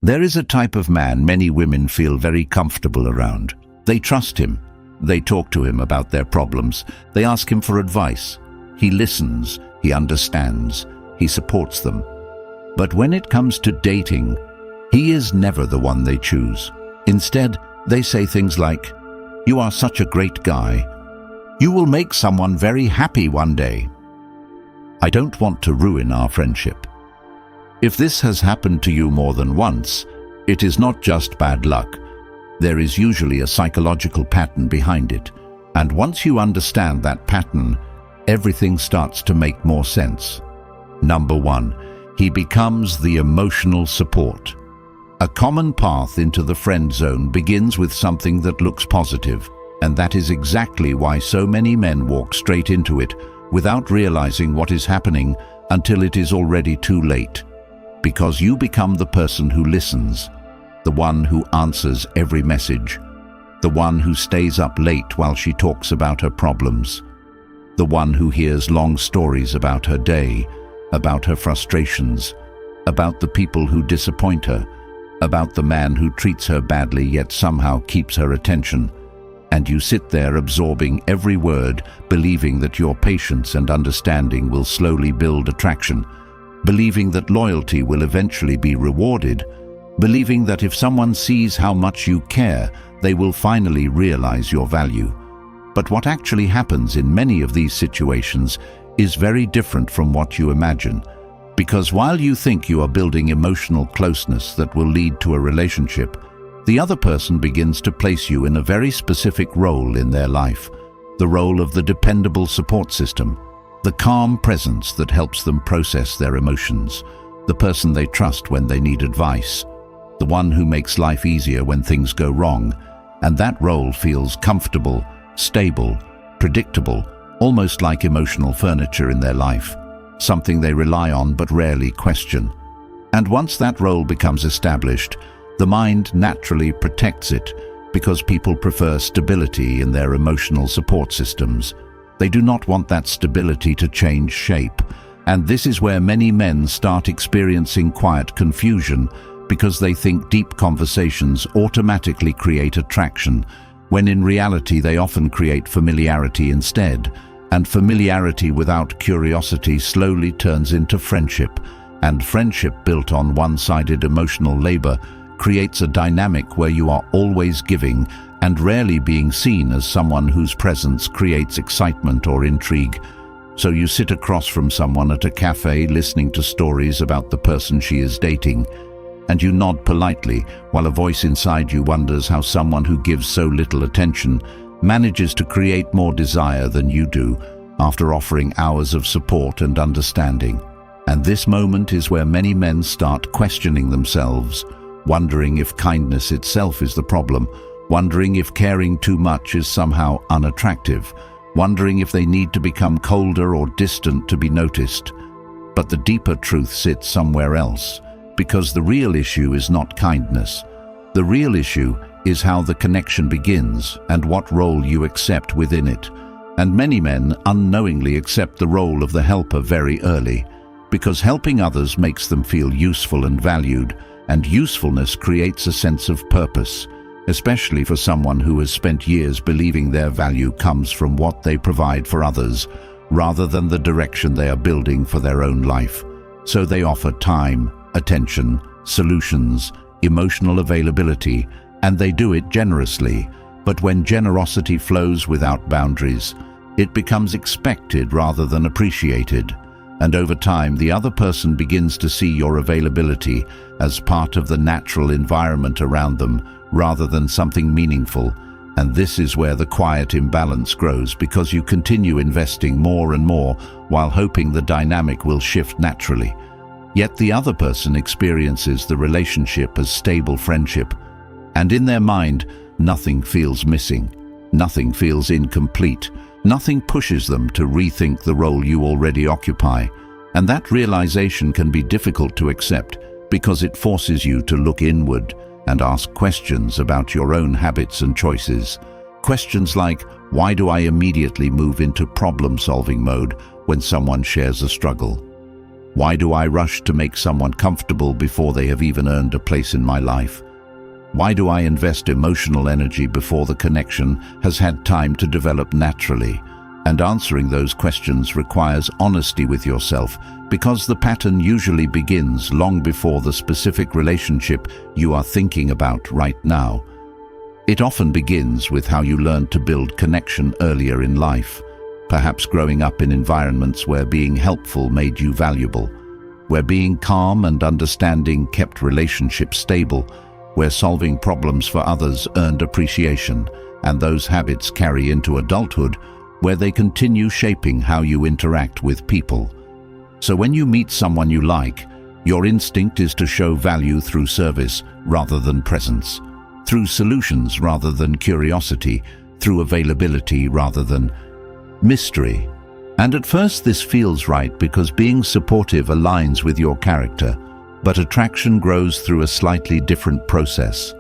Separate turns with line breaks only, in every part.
There is a type of man many women feel very comfortable around. They trust him. They talk to him about their problems. They ask him for advice. He listens. He understands. He supports them. But when it comes to dating, he is never the one they choose. Instead, they say things like, "You are such a great guy. You will make someone very happy one day. I don't want to ruin our friendship." If this has happened to you more than once, it is not just bad luck. There is usually a psychological pattern behind it. And once you understand that pattern, everything starts to make more sense. Number 1, he becomes the emotional support. A common path into the friend zone begins with something that looks positive, and that is exactly why so many men walk straight into it without realizing what is happening until it is already too late. Because you become the person who listens, the one who answers every message, the one who stays up late while she talks about her problems, the one who hears long stories about her day, about her frustrations, about the people who disappoint her, about the man who treats her badly yet somehow keeps her attention. And you sit there absorbing every word, believing that your patience and understanding will slowly build attraction, believing that loyalty will eventually be rewarded, believing that if someone sees how much you care, they will finally realize your value. But what actually happens in many of these situations is very different from what you imagine. Because while you think you are building emotional closeness that will lead to a relationship, the other person begins to place you in a very specific role in their life, the role of the dependable support system, the calm presence that helps them process their emotions, the person they trust when they need advice, the one who makes life easier when things go wrong, and that role feels comfortable, stable, predictable, almost like emotional furniture in their life, something they rely on but rarely question. And once that role becomes established, the mind naturally protects it because people prefer stability in their emotional support systems. They do not want that stability to change shape, and this is where many men start experiencing quiet confusion because they think deep conversations automatically create attraction, when in reality they often create familiarity instead. And familiarity without curiosity slowly turns into friendship, and friendship built on one-sided emotional labor creates a dynamic where you are always giving and rarely being seen as someone whose presence creates excitement or intrigue. So you sit across from someone at a cafe listening to stories about the person she is dating, and you nod politely while a voice inside you wonders how someone who gives so little attention manages to create more desire than you do after offering hours of support and understanding. And this moment is where many men start questioning themselves, wondering if kindness itself is the problem, wondering if caring too much is somehow unattractive, wondering if they need to become colder or distant to be noticed. But the deeper truth sits somewhere else, because the real issue is not kindness. The real issue is how the connection begins and what role you accept within it. And many men unknowingly accept the role of the helper very early, because helping others makes them feel useful and valued, and usefulness creates a sense of purpose, especially for someone who has spent years believing their value comes from what they provide for others, rather than the direction they are building for their own life. So they offer time, attention, solutions, emotional availability, and they do it generously. But when generosity flows without boundaries, it becomes expected rather than appreciated. And over time, the other person begins to see your availability as part of the natural environment around them, rather than something meaningful. And this is where the quiet imbalance grows, because you continue investing more and more while hoping the dynamic will shift naturally. Yet the other person experiences the relationship as stable friendship, and in their mind, nothing feels missing, nothing feels incomplete, nothing pushes them to rethink the role you already occupy. And that realization can be difficult to accept because it forces you to look inward and ask questions about your own habits and choices. Questions like, why do I immediately move into problem-solving mode when someone shares a struggle? Why do I rush to make someone comfortable before they have even earned a place in my life? Why do I invest emotional energy before the connection has had time to develop naturally? And answering those questions requires honesty with yourself, because the pattern usually begins long before the specific relationship you are thinking about right now. It often begins with how you learned to build connection earlier in life, perhaps growing up in environments where being helpful made you valuable, where being calm and understanding kept relationships stable, where solving problems for others earned appreciation, and those habits carry into adulthood, where they continue shaping how you interact with people. So when you meet someone you like, your instinct is to show value through service rather than presence, through solutions rather than curiosity, through availability rather than mystery. And at first this feels right because being supportive aligns with your character, but attraction grows through a slightly different process.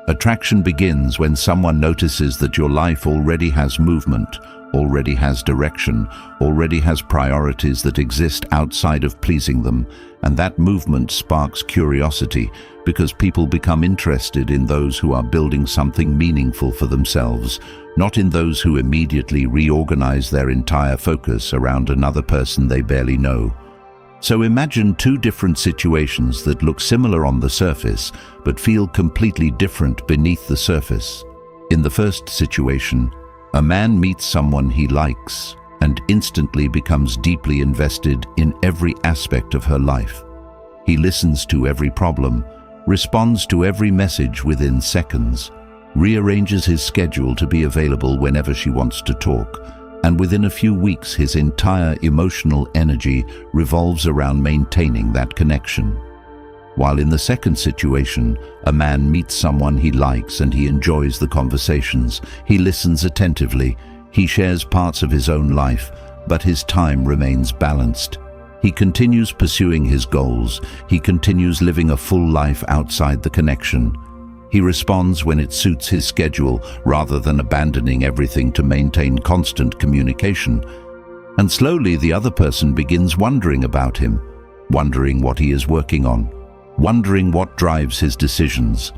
Attraction begins when someone notices that your life already has movement, already has direction, already has priorities that exist outside of pleasing them, and that movement sparks curiosity because people become interested in those who are building something meaningful for themselves, not in those who immediately reorganize their entire focus around another person they barely know. So imagine two different situations that look similar on the surface but feel completely different beneath the surface. In the first situation, a man meets someone he likes and instantly becomes deeply invested in every aspect of her life. He listens to every problem, responds to every message within seconds, rearranges his schedule to be available whenever she wants to talk, and within a few weeks his entire emotional energy revolves around maintaining that connection. While in the second situation, a man meets someone he likes and he enjoys the conversations. He listens attentively. He shares parts of his own life, but his time remains balanced. He continues pursuing his goals. He continues living a full life outside the connection. He responds when it suits his schedule rather than abandoning everything to maintain constant communication. And slowly the other person begins wondering about him, wondering what he is working on, wondering what drives his decisions,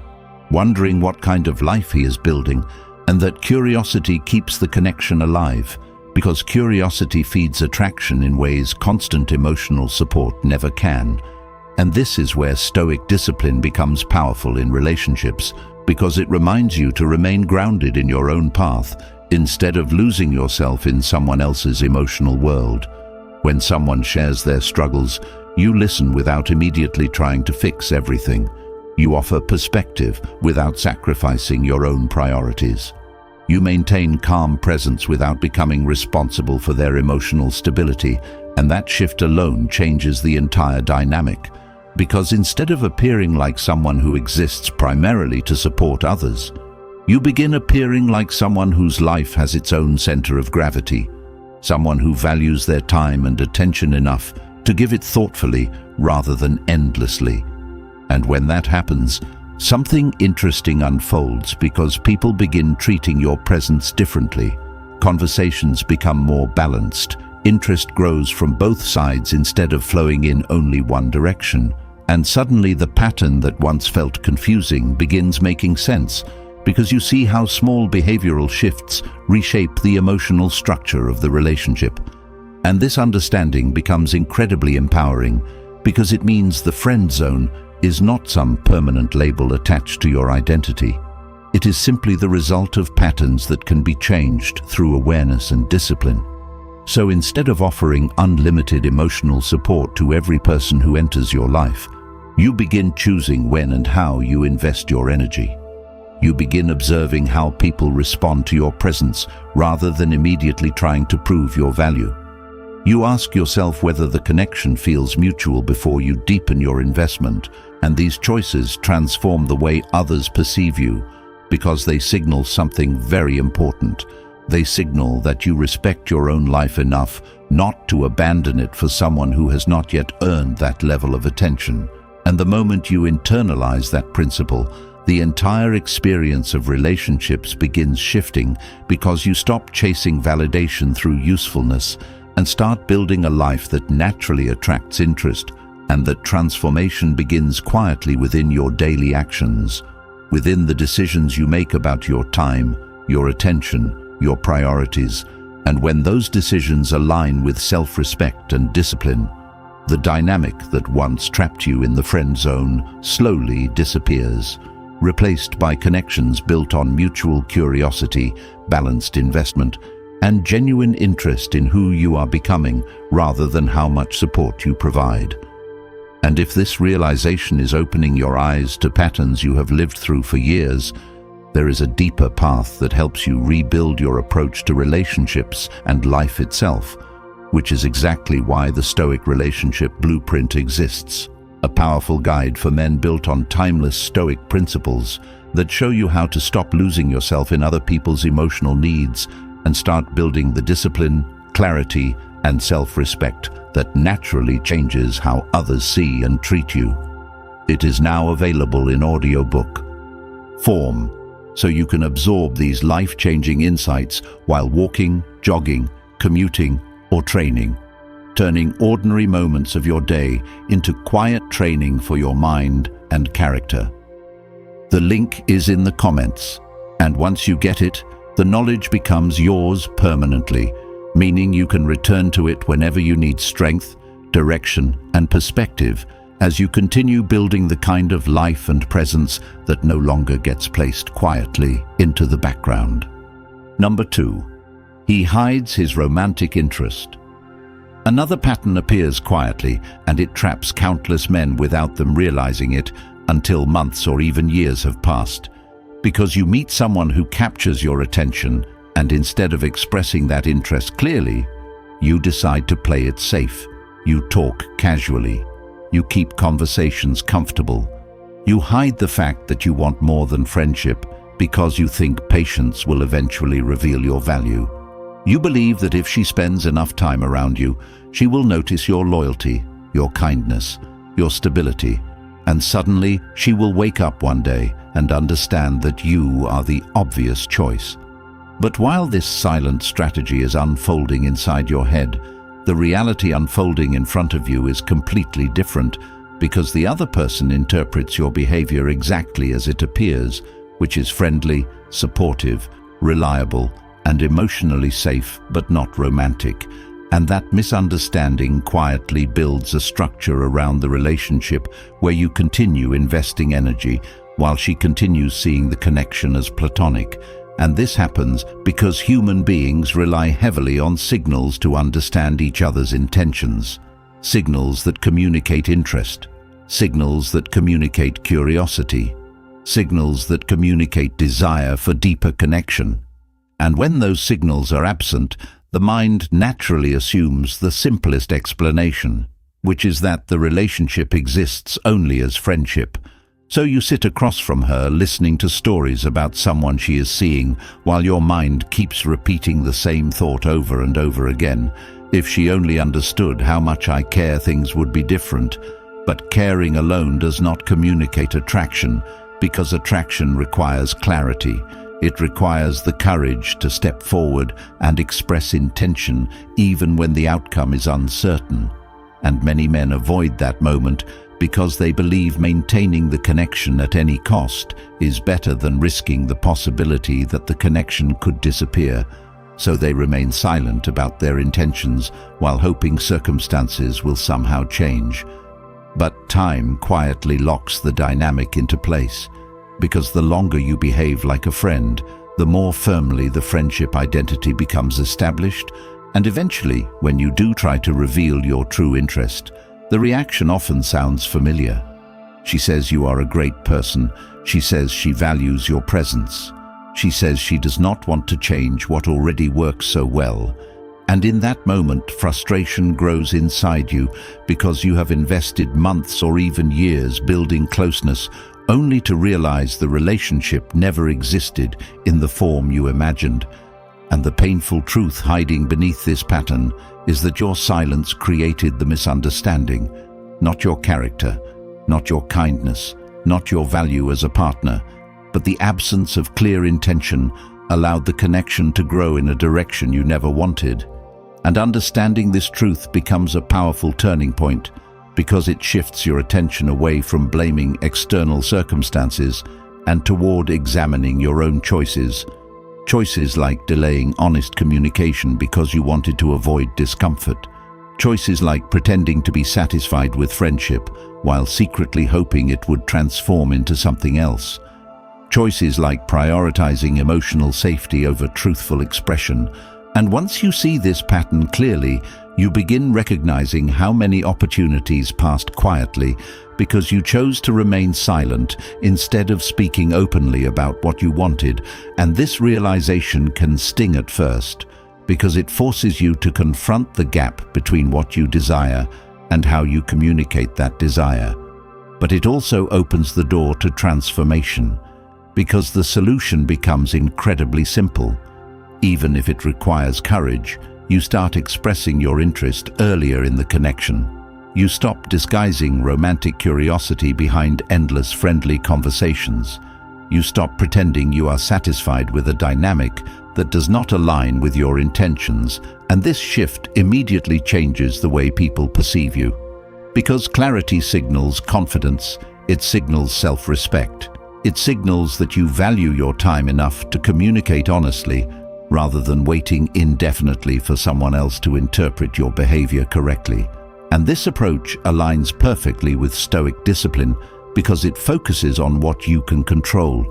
wondering what kind of life he is building, and that curiosity keeps the connection alive, because curiosity feeds attraction in ways constant emotional support never can. And this is where Stoic discipline becomes powerful in relationships, because it reminds you to remain grounded in your own path instead of losing yourself in someone else's emotional world. When someone shares their struggles, you listen without immediately trying to fix everything. You offer perspective without sacrificing your own priorities. You maintain calm presence without becoming responsible for their emotional stability, and that shift alone changes the entire dynamic. Because instead of appearing like someone who exists primarily to support others, you begin appearing like someone whose life has its own center of gravity, someone who values their time and attention enough to give it thoughtfully rather than endlessly. And when that happens, something interesting unfolds because people begin treating your presence differently. Conversations become more balanced. Interest grows from both sides instead of flowing in only one direction. And suddenly the pattern that once felt confusing begins making sense, because you see how small behavioral shifts reshape the emotional structure of the relationship. And this understanding becomes incredibly empowering, because it means the friend zone is not some permanent label attached to your identity. It is simply the result of patterns that can be changed through awareness and discipline. So instead of offering unlimited emotional support to every person who enters your life, you begin choosing when and how you invest your energy. You begin observing how people respond to your presence rather than immediately trying to prove your value. You ask yourself whether the connection feels mutual before you deepen your investment, and these choices transform the way others perceive you, because they signal something very important. They signal that you respect your own life enough not to abandon it for someone who has not yet earned that level of attention. And the moment you internalize that principle, the entire experience of relationships begins shifting, because you stop chasing validation through usefulness and start building a life that naturally attracts interest, and that transformation begins quietly within your daily actions, within the decisions you make about your time, your attention, your priorities. And when those decisions align with self-respect and discipline, the dynamic that once trapped you in the friend zone slowly disappears, replaced by connections built on mutual curiosity, balanced investment, and genuine interest in who you are becoming rather than how much support you provide. And if this realization is opening your eyes to patterns you have lived through for years, there is a deeper path that helps you rebuild your approach to relationships and life itself, which is exactly why the Stoic relationship blueprint exists, a powerful guide for men built on timeless Stoic principles that show you how to stop losing yourself in other people's emotional needs and start building the discipline, clarity, and self-respect that naturally changes how others see and treat you. It is now available in audiobook form, so you can absorb these life-changing insights while walking, jogging, commuting, or training, turning ordinary moments of your day into quiet training for your mind and character. The link is in the comments, and once you get it, the knowledge becomes yours permanently, meaning you can return to it whenever you need strength, direction, and perspective as you continue building the kind of life and presence that no longer gets placed quietly into the background. Number 2. He hides his romantic interest. Another pattern appears quietly, and it traps countless men without them realizing it until months or even years have passed. Because you meet someone who captures your attention, and instead of expressing that interest clearly, you decide to play it safe. You talk casually. You keep conversations comfortable. You hide the fact that you want more than friendship because you think patience will eventually reveal your value. You believe that if she spends enough time around you, she will notice your loyalty, your kindness, your stability, and suddenly she will wake up one day and understand that you are the obvious choice. But while this silent strategy is unfolding inside your head, the reality unfolding in front of you is completely different, because the other person interprets your behavior exactly as it appears, which is friendly, supportive, reliable, and emotionally safe, but not romantic. And that misunderstanding quietly builds a structure around the relationship where you continue investing energy while she continues seeing the connection as platonic. And this happens because human beings rely heavily on signals to understand each other's intentions. Signals that communicate interest. Signals that communicate curiosity. Signals that communicate desire for deeper connection. And when those signals are absent, the mind naturally assumes the simplest explanation, which is that the relationship exists only as friendship. So you sit across from her listening to stories about someone she is seeing while your mind keeps repeating the same thought over and over again. If she only understood how much I care, things would be different. But caring alone does not communicate attraction, because attraction requires clarity. It requires the courage to step forward and express intention even when the outcome is uncertain. And many men avoid that moment because they believe maintaining the connection at any cost is better than risking the possibility that the connection could disappear. So they remain silent about their intentions while hoping circumstances will somehow change. But time quietly locks the dynamic into place, because the longer you behave like a friend, the more firmly the friendship identity becomes established, and eventually, when you do try to reveal your true interest, the reaction often sounds familiar. She says you are a great person. She says she values your presence. She says she does not want to change what already works so well. And in that moment, frustration grows inside you because you have invested months or even years building closeness only to realize the relationship never existed in the form you imagined. And the painful truth hiding beneath this pattern is that your silence created the misunderstanding, not your character, not your kindness, not your value as a partner, but the absence of clear intention allowed the connection to grow in a direction you never wanted. And understanding this truth becomes a powerful turning point because it shifts your attention away from blaming external circumstances and toward examining your own choices. Choices like delaying honest communication because you wanted to avoid discomfort. Choices like pretending to be satisfied with friendship while secretly hoping it would transform into something else. Choices like prioritizing emotional safety over truthful expression. And once you see this pattern clearly, you begin recognizing how many opportunities passed quietly because you chose to remain silent instead of speaking openly about what you wanted. And this realization can sting at first because it forces you to confront the gap between what you desire and how you communicate that desire. But it also opens the door to transformation because the solution becomes incredibly simple. Even if it requires courage, you start expressing your interest earlier in the connection. You stop disguising romantic curiosity behind endless friendly conversations. You stop pretending you are satisfied with a dynamic that does not align with your intentions, and this shift immediately changes the way people perceive you. Because clarity signals confidence, it signals self-respect. It signals that you value your time enough to communicate honestly, rather than waiting indefinitely for someone else to interpret your behavior correctly. And this approach aligns perfectly with Stoic discipline because it focuses on what you can control,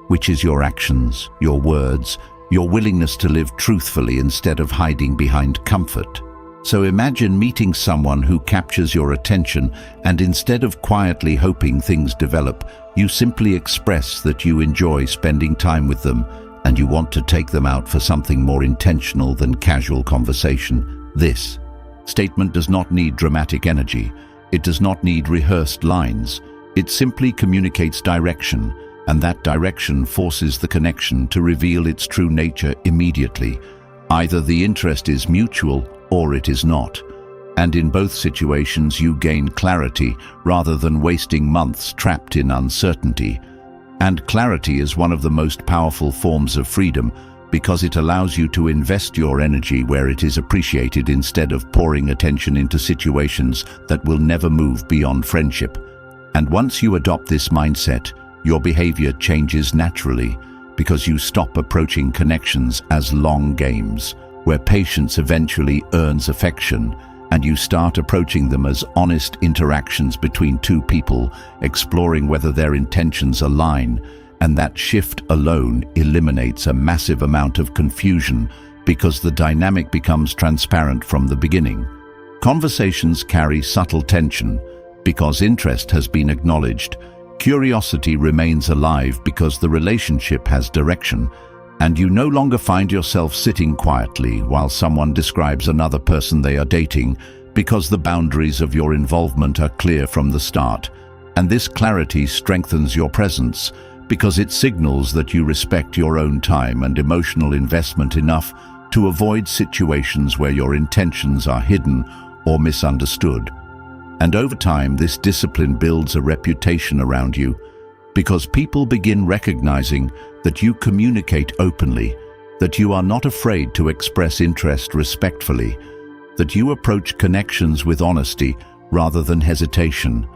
which is your actions, your words, your willingness to live truthfully instead of hiding behind comfort. So imagine meeting someone who captures your attention, and instead of quietly hoping things develop, you simply express that you enjoy spending time with them and you want to take them out for something more intentional than casual conversation. This statement does not need dramatic energy. It does not need rehearsed lines. It simply communicates direction, and that direction forces the connection to reveal its true nature immediately. Either the interest is mutual or it is not. And in both situations you gain clarity rather than wasting months trapped in uncertainty. And clarity is one of the most powerful forms of freedom because it allows you to invest your energy where it is appreciated instead of pouring attention into situations that will never move beyond friendship. And once you adopt this mindset, your behavior changes naturally because you stop approaching connections as long games, where patience eventually earns affection, and you start approaching them as honest interactions between two people, exploring whether their intentions align. And that shift alone eliminates a massive amount of confusion because the dynamic becomes transparent from the beginning. Conversations carry subtle tension because interest has been acknowledged. Curiosity remains alive because the relationship has direction, and you no longer find yourself sitting quietly while someone describes another person they are dating, because the boundaries of your involvement are clear from the start. And this clarity strengthens your presence because it signals that you respect your own time and emotional investment enough to avoid situations where your intentions are hidden or misunderstood. And over time, this discipline builds a reputation around you because people begin recognizing that you communicate openly, that you are not afraid to express interest respectfully, that you approach connections with honesty rather than hesitation.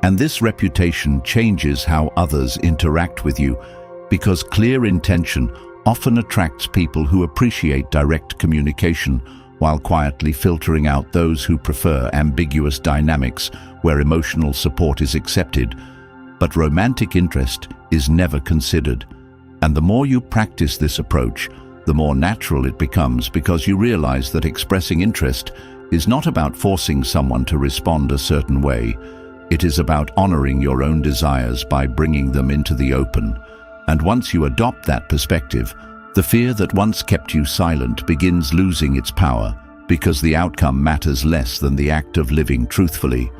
And this reputation changes how others interact with you because clear intention often attracts people who appreciate direct communication while quietly filtering out those who prefer ambiguous dynamics where emotional support is accepted. But romantic interest is never considered. And the more you practice this approach, the more natural it becomes because you realize that expressing interest is not about forcing someone to respond a certain way. It is about honoring your own desires by bringing them into the open. And once you adopt that perspective, the fear that once kept you silent begins losing its power because the outcome matters less than the act of living truthfully.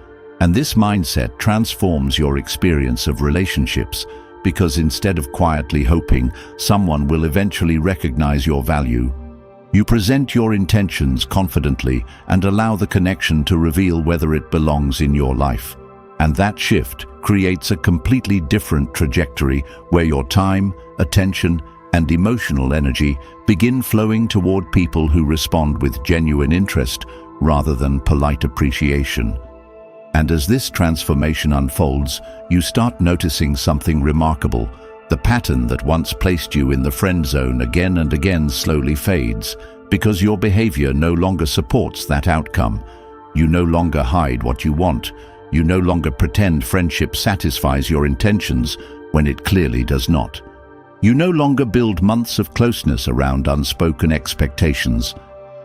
And this mindset transforms your experience of relationships because instead of quietly hoping someone will eventually recognize your value, you present your intentions confidently and allow the connection to reveal whether it belongs in your life. And that shift creates a completely different trajectory where your time, attention, and emotional energy begin flowing toward people who respond with genuine interest rather than polite appreciation. And as this transformation unfolds, you start noticing something remarkable. The pattern that once placed you in the friend zone again and again slowly fades, because your behavior no longer supports that outcome. You no longer hide what you want. You no longer pretend friendship satisfies your intentions when it clearly does not. You no longer build months of closeness around unspoken expectations,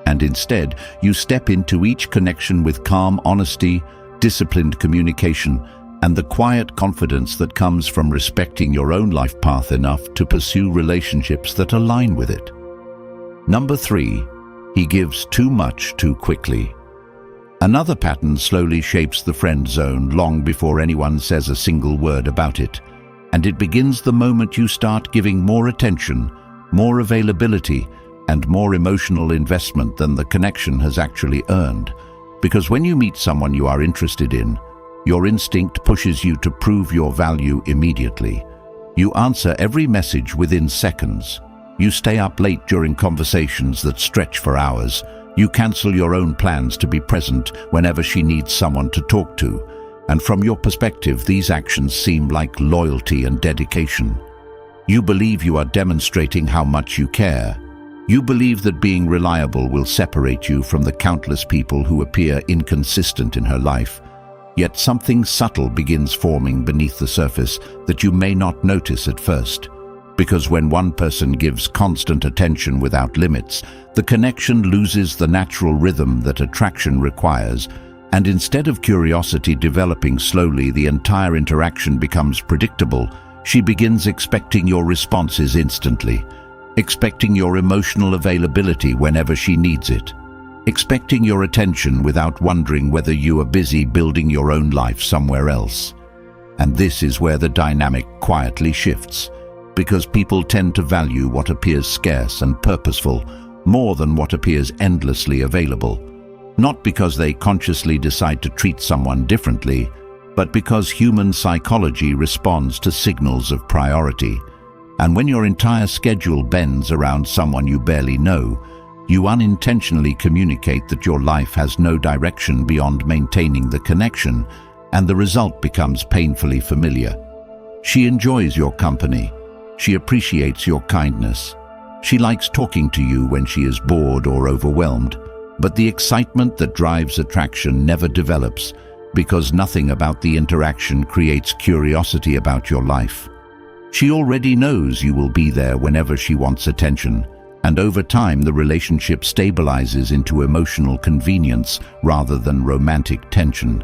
and instead you step into each connection with calm honesty, disciplined communication, and the quiet confidence that comes from respecting your own life path enough to pursue relationships that align with it. Number 3, he gives too much too quickly. Another pattern slowly shapes the friend zone long before anyone says a single word about it, and it begins the moment you start giving more attention, more availability, and more emotional investment than the connection has actually earned. Because when you meet someone you are interested in, your instinct pushes you to prove your value immediately. You answer every message within seconds. You stay up late during conversations that stretch for hours. You cancel your own plans to be present whenever she needs someone to talk to. And from your perspective, these actions seem like loyalty and dedication. You believe you are demonstrating how much you care. You believe that being reliable will separate you from the countless people who appear inconsistent in her life. Yet something subtle begins forming beneath the surface that you may not notice at first. Because when one person gives constant attention without limits, the connection loses the natural rhythm that attraction requires, and instead of curiosity developing slowly, the entire interaction becomes predictable. She begins expecting your responses instantly, expecting your emotional availability whenever she needs it, expecting your attention without wondering whether you are busy building your own life somewhere else. And this is where the dynamic quietly shifts, because people tend to value what appears scarce and purposeful more than what appears endlessly available. Not because they consciously decide to treat someone differently, but because human psychology responds to signals of priority. And when your entire schedule bends around someone you barely know, you unintentionally communicate that your life has no direction beyond maintaining the connection, and the result becomes painfully familiar. She enjoys your company. She appreciates your kindness. She likes talking to you when she is bored or overwhelmed, but the excitement that drives attraction never develops, because nothing about the interaction creates curiosity about your life. She already knows you will be there whenever she wants attention, and over time the relationship stabilizes into emotional convenience rather than romantic tension.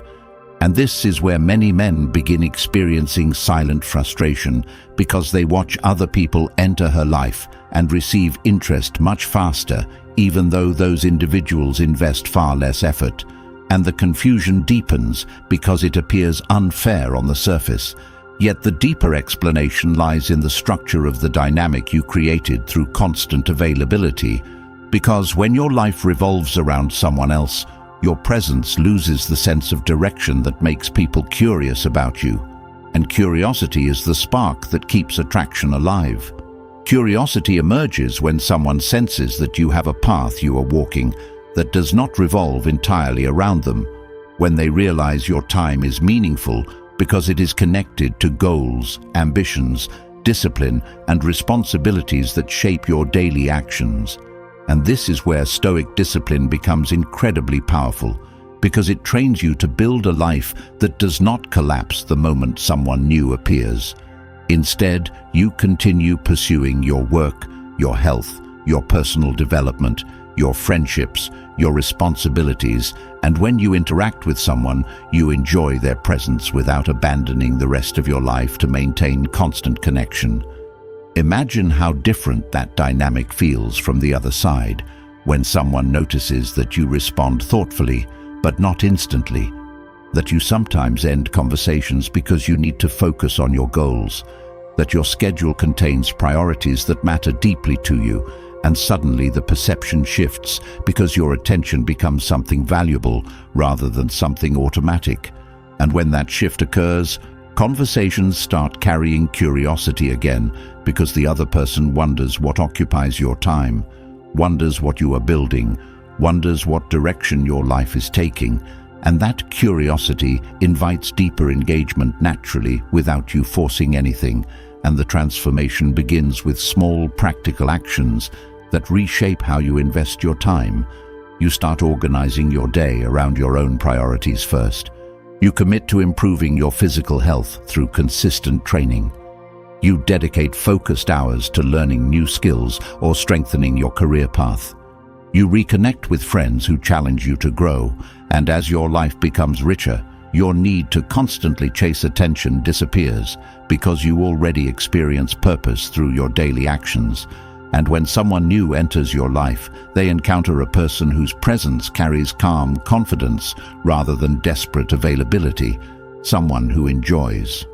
And this is where many men begin experiencing silent frustration, because they watch other people enter her life and receive interest much faster, even though those individuals invest far less effort. And the confusion deepens because it appears unfair on the surface. Yet the deeper explanation lies in the structure of the dynamic you created through constant availability. Because when your life revolves around someone else, your presence loses the sense of direction that makes people curious about you. And curiosity is the spark that keeps attraction alive. Curiosity emerges when someone senses that you have a path you are walking that does not revolve entirely around them, when they realize your time is meaningful because it is connected to goals, ambitions, discipline, and responsibilities that shape your daily actions. And this is where Stoic discipline becomes incredibly powerful, because it trains you to build a life that does not collapse the moment someone new appears. Instead, you continue pursuing your work, your health, your personal development, your friendships, your responsibilities, and when you interact with someone, you enjoy their presence without abandoning the rest of your life to maintain constant connection. Imagine how different that dynamic feels from the other side, when someone notices that you respond thoughtfully, but not instantly, that you sometimes end conversations because you need to focus on your goals, that your schedule contains priorities that matter deeply to you, and suddenly the perception shifts because your attention becomes something valuable rather than something automatic. And when that shift occurs, Conversations start carrying curiosity again because the other person wonders what occupies your time, wonders what you are building, wonders what direction your life is taking, and that curiosity invites deeper engagement naturally without you forcing anything, and the transformation begins with small practical actions that reshape how you invest your time. You start organizing your day around your own priorities first. You commit to improving your physical health through consistent training. You dedicate focused hours to learning new skills or strengthening your career path. You reconnect with friends who challenge you to grow, and as your life becomes richer, your need to constantly chase attention disappears because you already experience purpose through your daily actions. And when someone new enters your life, they encounter a person whose presence carries calm confidence rather than desperate availability, someone who enjoys.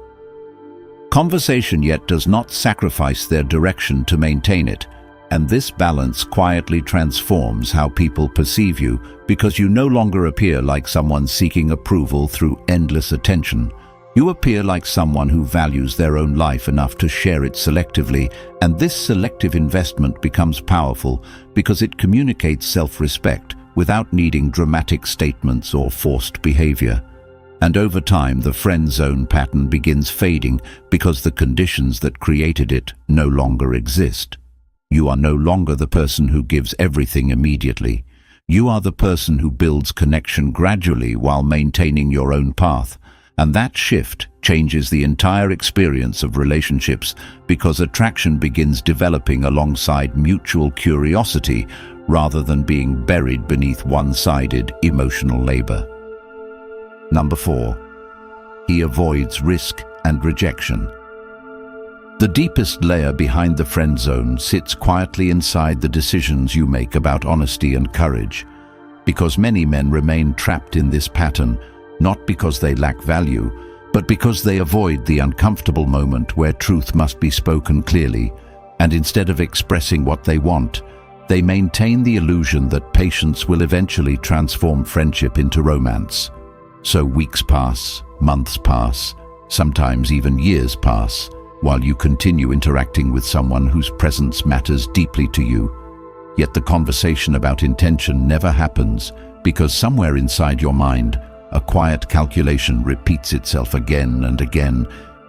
Conversation yet does not sacrifice their direction to maintain it, and this balance quietly transforms how people perceive you because you no longer appear like someone seeking approval through endless attention. You appear like someone who values their own life enough to share it selectively, and this selective investment becomes powerful because it communicates self-respect without needing dramatic statements or forced behavior. And over time, the friend zone pattern begins fading because the conditions that created it no longer exist. You are no longer the person who gives everything immediately. You are the person who builds connection gradually while maintaining your own path. And that shift changes the entire experience of relationships because attraction begins developing alongside mutual curiosity rather than being buried beneath one-sided emotional labor. Number 4. He avoids risk and rejection. The deepest layer behind the friend zone sits quietly inside the decisions you make about honesty and courage, because many men remain trapped in this pattern not because they lack value, but because they avoid the uncomfortable moment where truth must be spoken clearly, and instead of expressing what they want, they maintain the illusion that patience will eventually transform friendship into romance. So weeks pass, months pass, sometimes even years pass, while you continue interacting with someone whose presence matters deeply to you. Yet the conversation about intention never happens because somewhere inside your mind, a quiet calculation repeats itself again and again.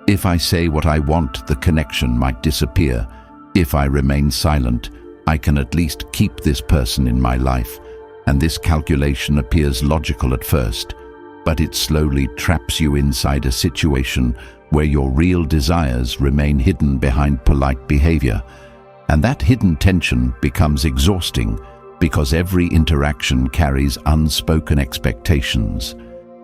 If I say what I want, the connection might disappear. If I remain silent, I can at least keep this person in my life. And this calculation appears logical at first, but it slowly traps you inside a situation where your real desires remain hidden behind polite behavior. And that hidden tension becomes exhausting because every interaction carries unspoken expectations.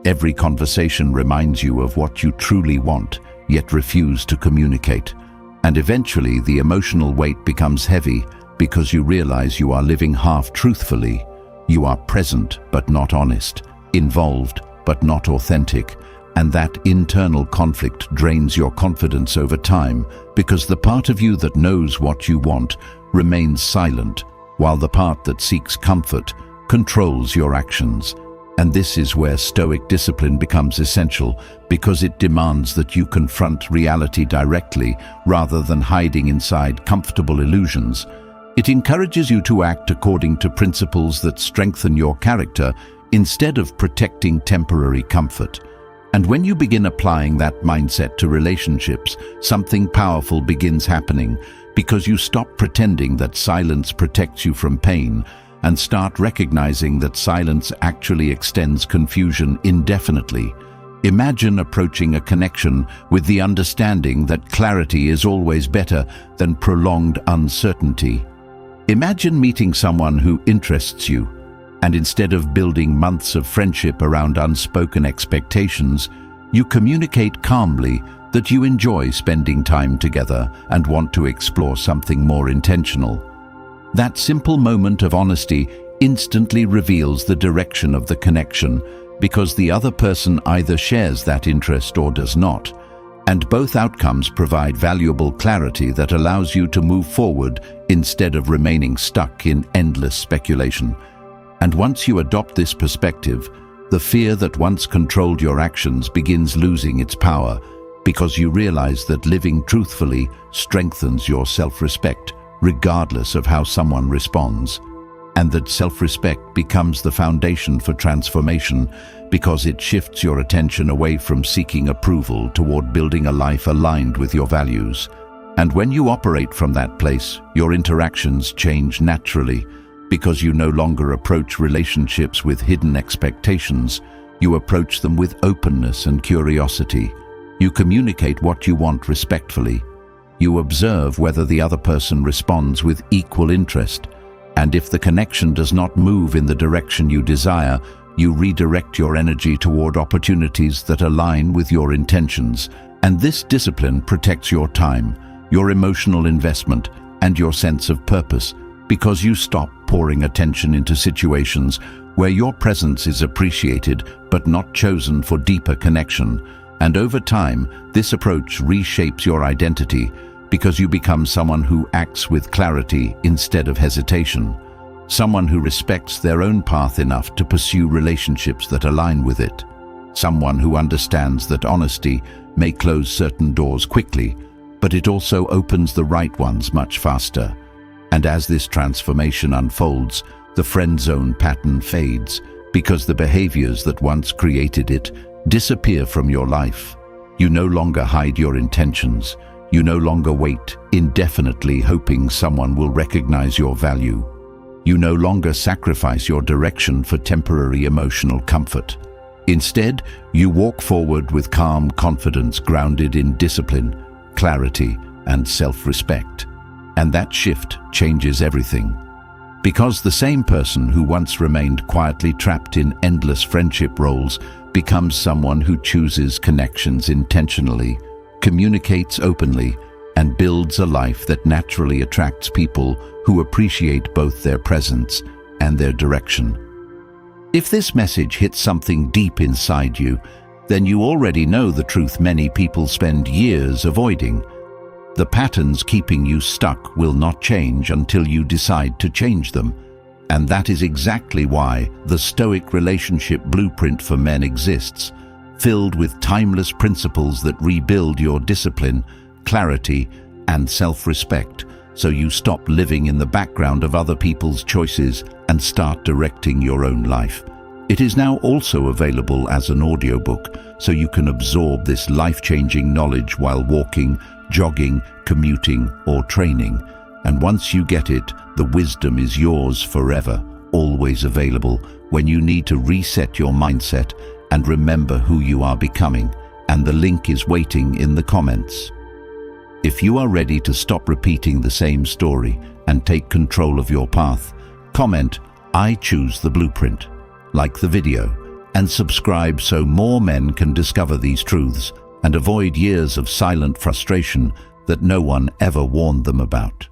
Every conversation reminds you of what you truly want, yet refuse to communicate. And eventually the emotional weight becomes heavy because you realize you are living half-truthfully. You are present but not honest, involved but not authentic, and that internal conflict drains your confidence over time because the part of you that knows what you want remains silent, while the part that seeks comfort controls your actions. And this is where Stoic discipline becomes essential because it demands that you confront reality directly rather than hiding inside comfortable illusions. It encourages you to act according to principles that strengthen your character instead of protecting temporary comfort. And when you begin applying that mindset to relationships, something powerful begins happening because you stop pretending that silence protects you from pain and start recognizing that silence actually extends confusion indefinitely. Imagine approaching a connection with the understanding that clarity is always better than prolonged uncertainty. Imagine meeting someone who interests you, and instead of building months of friendship around unspoken expectations, you communicate calmly that you enjoy spending time together and want to explore something more intentional. That simple moment of honesty instantly reveals the direction of the connection because the other person either shares that interest or does not, and both outcomes provide valuable clarity that allows you to move forward instead of remaining stuck in endless speculation. And once you adopt this perspective, the fear that once controlled your actions begins losing its power, because you realize that living truthfully strengthens your self-respect, regardless of how someone responds, and that self-respect becomes the foundation for transformation because it shifts your attention away from seeking approval toward building a life aligned with your values. And when you operate from that place, your interactions change naturally because you no longer approach relationships with hidden expectations. You approach them with openness and curiosity. You communicate what you want respectfully. You observe whether the other person responds with equal interest. And if the connection does not move in the direction you desire, you redirect your energy toward opportunities that align with your intentions. And this discipline protects your time, your emotional investment, and your sense of purpose, because you stop pouring attention into situations where your presence is appreciated but not chosen for deeper connection. And over time, this approach reshapes your identity because you become someone who acts with clarity instead of hesitation, someone who respects their own path enough to pursue relationships that align with it, someone who understands that honesty may close certain doors quickly, but it also opens the right ones much faster. And as this transformation unfolds, the friend zone pattern fades because the behaviors that once created it disappear from your life. You no longer hide your intentions. You no longer wait indefinitely hoping someone will recognize your value. You no longer sacrifice your direction for temporary emotional comfort. Instead, you walk forward with calm confidence grounded in discipline, clarity, and self-respect. And that shift changes everything. Because the same person who once remained quietly trapped in endless friendship roles becomes someone who chooses connections intentionally, communicates openly, and builds a life that naturally attracts people who appreciate both their presence and their direction. If this message hits something deep inside you, then you already know the truth many people spend years avoiding. The patterns keeping you stuck will not change until you decide to change them. And that is exactly why the Stoic relationship blueprint for men exists, filled with timeless principles that rebuild your discipline, clarity, and self-respect, so you stop living in the background of other people's choices and start directing your own life. It is now also available as an audiobook, so you can absorb this life-changing knowledge while walking, jogging, commuting, or training. And once you get it, the wisdom is yours forever, always available when you need to reset your mindset and remember who you are becoming. And the link is waiting in the comments. If you are ready to stop repeating the same story and take control of your path, comment, "I choose the blueprint," like the video, and subscribe so more men can discover these truths and avoid years of silent frustration that no one ever warned them about.